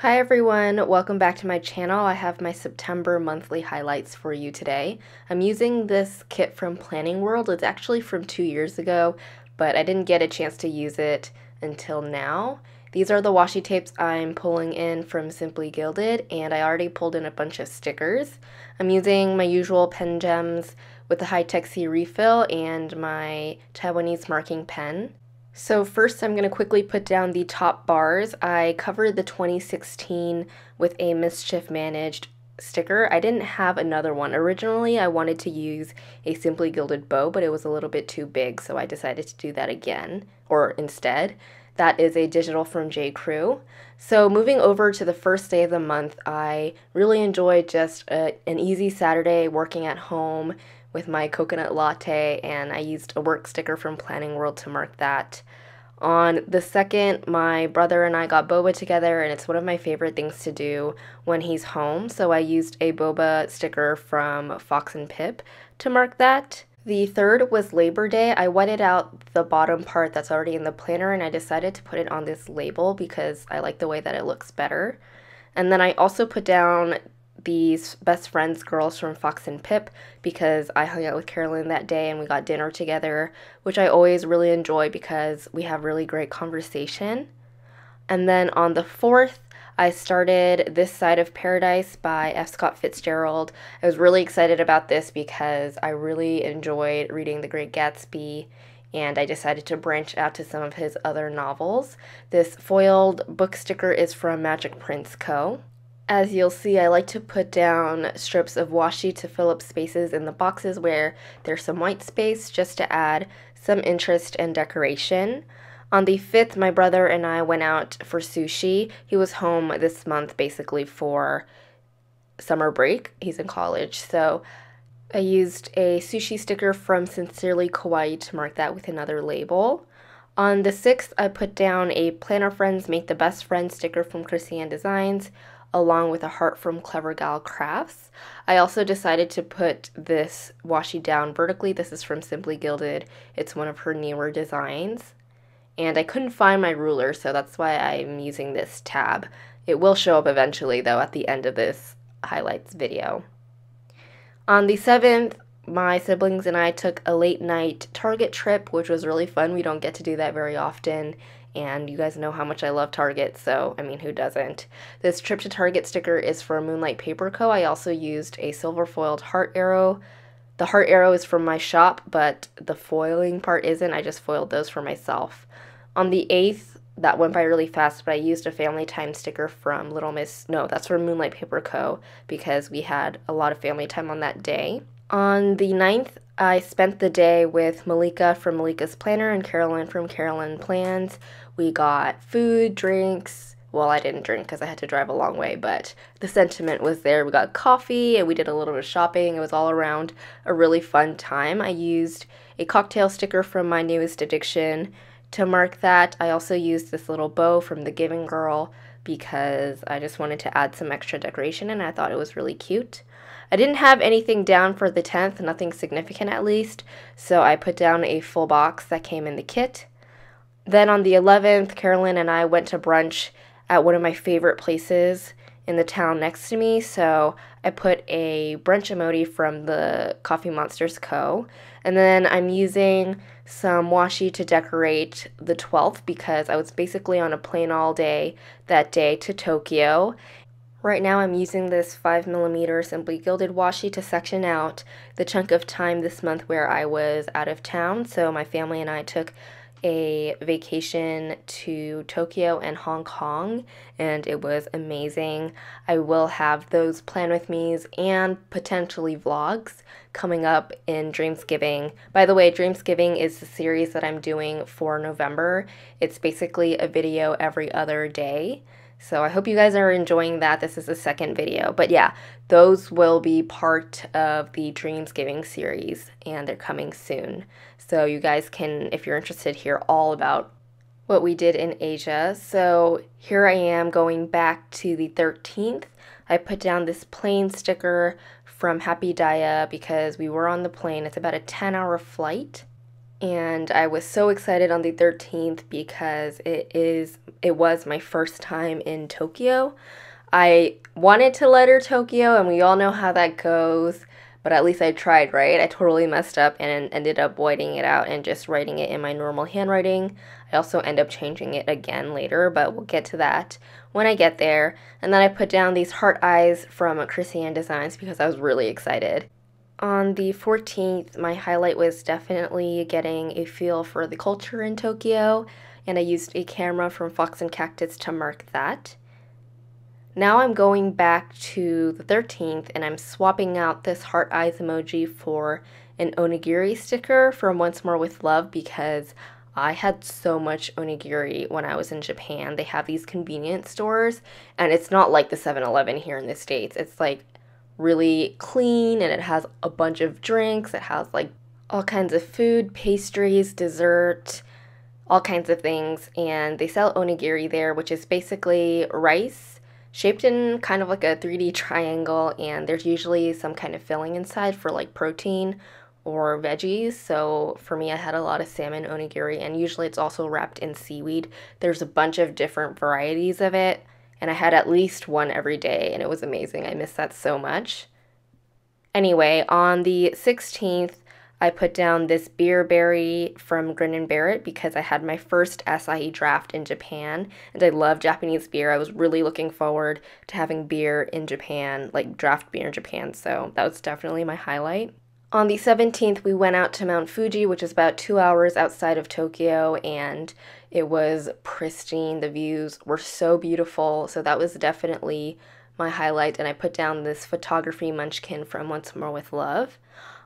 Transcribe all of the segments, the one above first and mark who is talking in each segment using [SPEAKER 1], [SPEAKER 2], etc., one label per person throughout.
[SPEAKER 1] Hi everyone, welcome back to my channel. I have my September monthly highlights for you today. I'm using this kit from Planning World. It's actually from 2 years ago, but I didn't get a chance to use it until now. These are the washi tapes I'm pulling in from Simply Gilded, and I already pulled in a bunch of stickers. I'm using my usual PenGems with the High-Tech C refill and my Taiwanese marking pen. So first I'm going to quickly put down the top bars. I covered the 2016 with a Mischief Managed sticker. I didn't have another one. Originally I wanted to use a Simply Gilded bow, but it was a little bit too big, so I decided to do that again, or instead. That is a digital from J. Crew. So moving over to the first day of the month, I really enjoyed just an easy Saturday working at home with my coconut latte, and I used a work sticker from Planning World to mark that. On the second, my brother and I got boba together, and it's one of my favorite things to do when he's home, so I used a boba sticker from Fox and Pip to mark that. The third was Labor Day. I whited out the bottom part that's already in the planner, and I decided to put it on this label because I like the way that it looks better. And then I also put down these best friends girls from Fox and Pip because I hung out with Carolyn that day and we got dinner together, which I always really enjoy because we have really great conversation. And then on the 4th, I started This Side of Paradise by F. Scott Fitzgerald. I was really excited about this because I really enjoyed reading The Great Gatsby, and I decided to branch out to some of his other novels. This foiled book sticker is from Magic Prince Co. As you'll see, I like to put down strips of washi to fill up spaces in the boxes where there's some white space, just to add some interest and decoration. On the 5th, my brother and I went out for sushi. He was home this month basically for summer break. He's in college, so I used a sushi sticker from Sincerely Kawaii to mark that with another label. On the 6th, I put down a Planner Friends Make the Best Friends sticker from EricaGDesigns, along with a heart from Clever Gal Crafts. I also decided to put this washi down vertically. This is from Simply Gilded. It's one of her newer designs. And I couldn't find my ruler, so that's why I'm using this tab. It will show up eventually, though, at the end of this highlights video. On the 7th, my siblings and I took a late night Target trip, which was really fun. We don't get to do that very often, and you guys know how much I love Target, so I mean, who doesn't? This trip to Target sticker is for Moonlight Paper Co. I also used a silver foiled heart arrow. The heart arrow is from my shop, but the foiling part isn't. I just foiled those for myself. On the 8th, that went by really fast, but I used a family time sticker from that's from Moonlight Paper Co. because we had a lot of family time on that day. On the 9th, I spent the day with Malika from Malika's Planner and Carolyn from Carolyn Plans. We got food, drinks. Well, I didn't drink because I had to drive a long way, but the sentiment was there. We got coffee and we did a little bit of shopping. It was all around a really fun time. I used a cocktail sticker from My Newest Addiction to mark that. I also used this little bow from The Giving Girl because I just wanted to add some extra decoration and I thought it was really cute. I didn't have anything down for the 10th, nothing significant at least, so I put down a full box that came in the kit. Then on the 11th, Carolyn and I went to brunch at one of my favorite places in the town next to me, so I put a brunch emoji from the Coffee Monsters Co. And then I'm using some washi to decorate the 12th because I was basically on a plane all day that day to Tokyo. Right now I'm using this 5mm Simply Gilded washi to section out the chunk of time this month where I was out of town. So my family and I took a vacation to Tokyo and Hong Kong, and it was amazing. I will have those plan with me's and potentially vlogs coming up in Dreamsgiving. By the way, Dreamsgiving is the series that I'm doing for November. It's basically a video every other day. So I hope you guys are enjoying that. This is the second video. But yeah, those will be part of the Dreamsgiving series, and they're coming soon. So you guys can, if you're interested, hear all about what we did in Asia. So here I am going back to the 13th. I put down this plane sticker from Happy Daya because we were on the plane. It's about a 10-hour flight. And I was so excited on the 13th because it was my first time in Tokyo. I wanted to letter Tokyo, and we all know how that goes, but at least I tried, right? I totally messed up and ended up whiting it out and just writing it in my normal handwriting. I also end up changing it again later, but we'll get to that when I get there. And then I put down these heart eyes from EricaGDesigns because I was really excited. On the 14th, my highlight was definitely getting a feel for the culture in Tokyo, and I used a camera from Fox and Cactus to mark that. Now I'm going back to the 13th, and I'm swapping out this heart eyes emoji for an onigiri sticker from Once More with Love because I had so much onigiri when I was in Japan. They have these convenience stores, and it's not like the 7-Eleven here in the States. It's like really clean, and it has a bunch of drinks. It has like all kinds of food, pastries, dessert, all kinds of things. And they sell onigiri there, which is basically rice shaped in kind of like a 3D triangle, and there's usually some kind of filling inside for like protein or veggies. So for me, I had a lot of salmon onigiri, and usually it's also wrapped in seaweed. There's a bunch of different varieties of it, and I had at least one every day, and it was amazing. I miss that so much. Anyway, on the 16th, I put down this beer berry from Grin & Barrett because I had my first acai draft in Japan, and I love Japanese beer. I was really looking forward to having beer in Japan, like draft beer in Japan, so that was definitely my highlight. On the 17th, we went out to Mount Fuji, which is about 2 hours outside of Tokyo, and it was pristine. The views were so beautiful, so that was definitely my highlight, and I put down this photography munchkin from Once More with Love.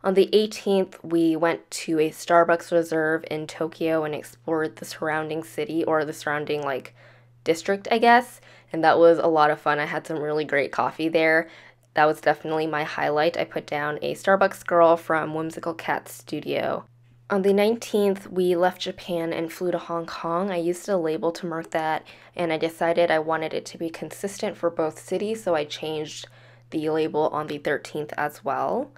[SPEAKER 1] On the 18th, we went to a Starbucks reserve in Tokyo and explored the surrounding city, or the surrounding, like, district, I guess, and that was a lot of fun. I had some really great coffee there. That was definitely my highlight. I put down a Starbucks girl from Whimsical Cat Studio. On the 19th, we left Japan and flew to Hong Kong. I used a label to mark that, and I decided I wanted it to be consistent for both cities, so I changed the label on the 13th as well.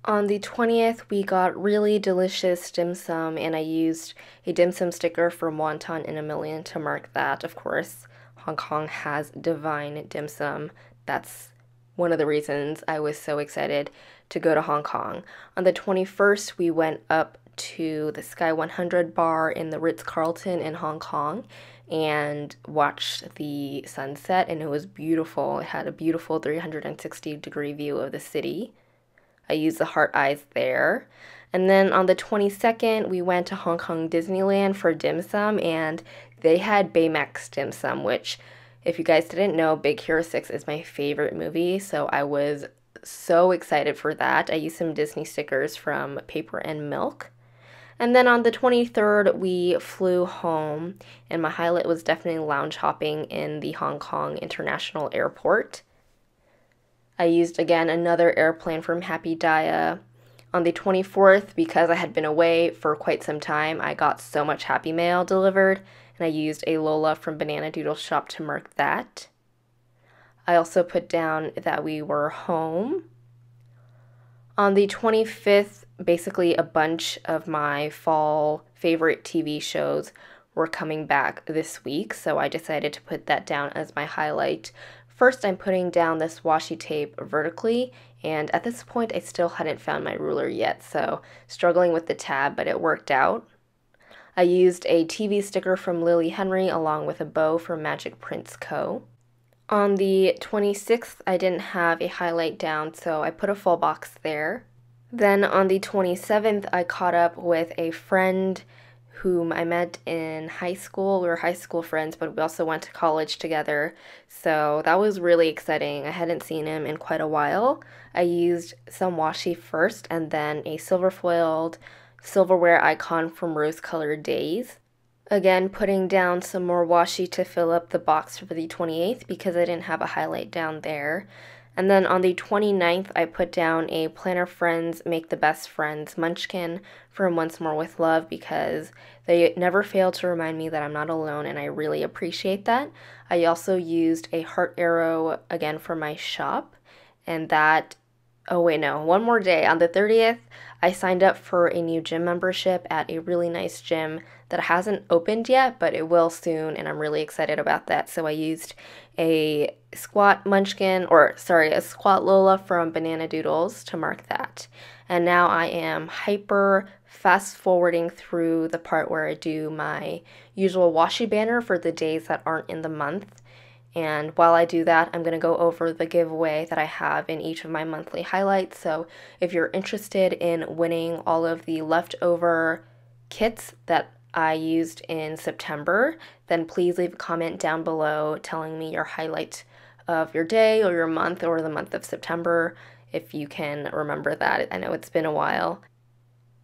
[SPEAKER 1] On the 20th, we got really delicious dim sum, and I used a dim sum sticker from Wonton in a Million to mark that. Of course, Hong Kong has divine dim sum. That's one of the reasons I was so excited to go to Hong Kong. On the 21st, we went up to the Sky 100 bar in the Ritz-Carlton in Hong Kong and watched the sunset, and it was beautiful. It had a beautiful 360-degree view of the city. I used the heart eyes there. And then on the 22nd, we went to Hong Kong Disneyland for dim sum, and they had Baymax dim sum, which, if you guys didn't know, Big Hero 6 is my favorite movie, so I was so excited for that. I used some Disney stickers from Paper and Milk. And then on the 23rd, we flew home, and my highlight was definitely lounge hopping in the Hong Kong International Airport. I used, again, another airplane from Happy Dia. On the 24th, because I had been away for quite some time, I got so much Happy Mail delivered, and I used a Lola from Banana Doodles shop to mark that. I also put down that we were home. On the 25th, basically a bunch of my fall favorite TV shows were coming back this week, so I decided to put that down as my highlight. First, I'm putting down this washi tape vertically, and at this point I still hadn't found my ruler yet, so struggling with the tab, but it worked out. I used a TV sticker from Lily Henry along with a bow from Magic Prints Co. On the 26th, I didn't have a highlight down, so I put a full box there. Then on the 27th, I caught up with a friend whom I met in high school. We were high school friends, but we also went to college together, so that was really exciting. I hadn't seen him in quite a while. I used some washi first, and then a silver-foiled silverware icon from rose-colored Daze. Again, putting down some more washi to fill up the box for the 28th because I didn't have a highlight down there. And then on the 29th, I put down a Planner Friends Make the Best Friends munchkin from Once More with Love because they never fail to remind me that I'm not alone, and I really appreciate that. I also used a heart arrow again for my shop, and that Oh wait, no, one more day. On the 30th, I signed up for a new gym membership at a really nice gym that hasn't opened yet, but it will soon, and I'm really excited about that. So I used a squat munchkin, or sorry, a squat Lola from Banana Doodles to mark that. And now I am hyper fast forwarding through the part where I do my usual washi banner for the days that aren't in the month. And while I do that, I'm going to go over the giveaway that I have in each of my monthly highlights. So if you're interested in winning all of the leftover kits that I used in September, then please leave a comment down below telling me your highlight of your day or your month or the month of September, if you can remember that. I know it's been a while.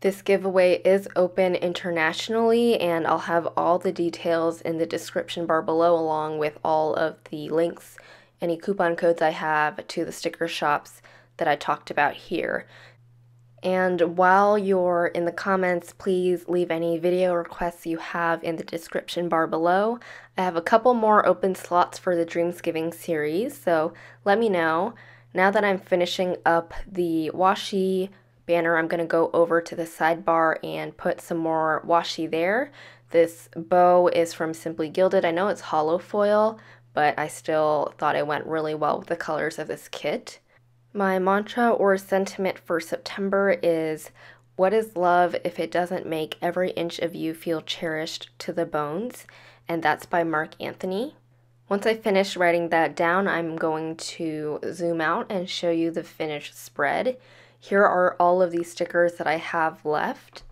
[SPEAKER 1] This giveaway is open internationally, and I'll have all the details in the description bar below, along with all of the links, any coupon codes I have to the sticker shops that I talked about here. And while you're in the comments, please leave any video requests you have in the description bar below. I have a couple more open slots for the Dreamsgiving series, so let me know. Now that I'm finishing up the washi banner, I'm going to go over to the sidebar and put some more washi there. This bow is from Simply Gilded. I know it's hollow foil, but I still thought it went really well with the colors of this kit. My mantra or sentiment for September is, what is love if it doesn't make every inch of you feel cherished to the bones? And that's by Mark Anthony. Once I finish writing that down, I'm going to zoom out and show you the finished spread. Here are all of these stickers that I have left.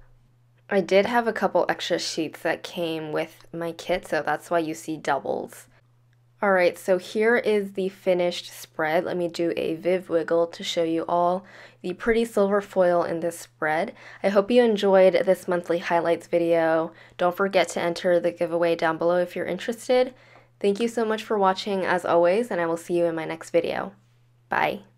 [SPEAKER 1] I did have a couple extra sheets that came with my kit, so that's why you see doubles. Alright, so here is the finished spread. Let me do a Viv wiggle to show you all the pretty silver foil in this spread. I hope you enjoyed this monthly highlights video. Don't forget to enter the giveaway down below if you're interested. Thank you so much for watching as always, and I will see you in my next video. Bye.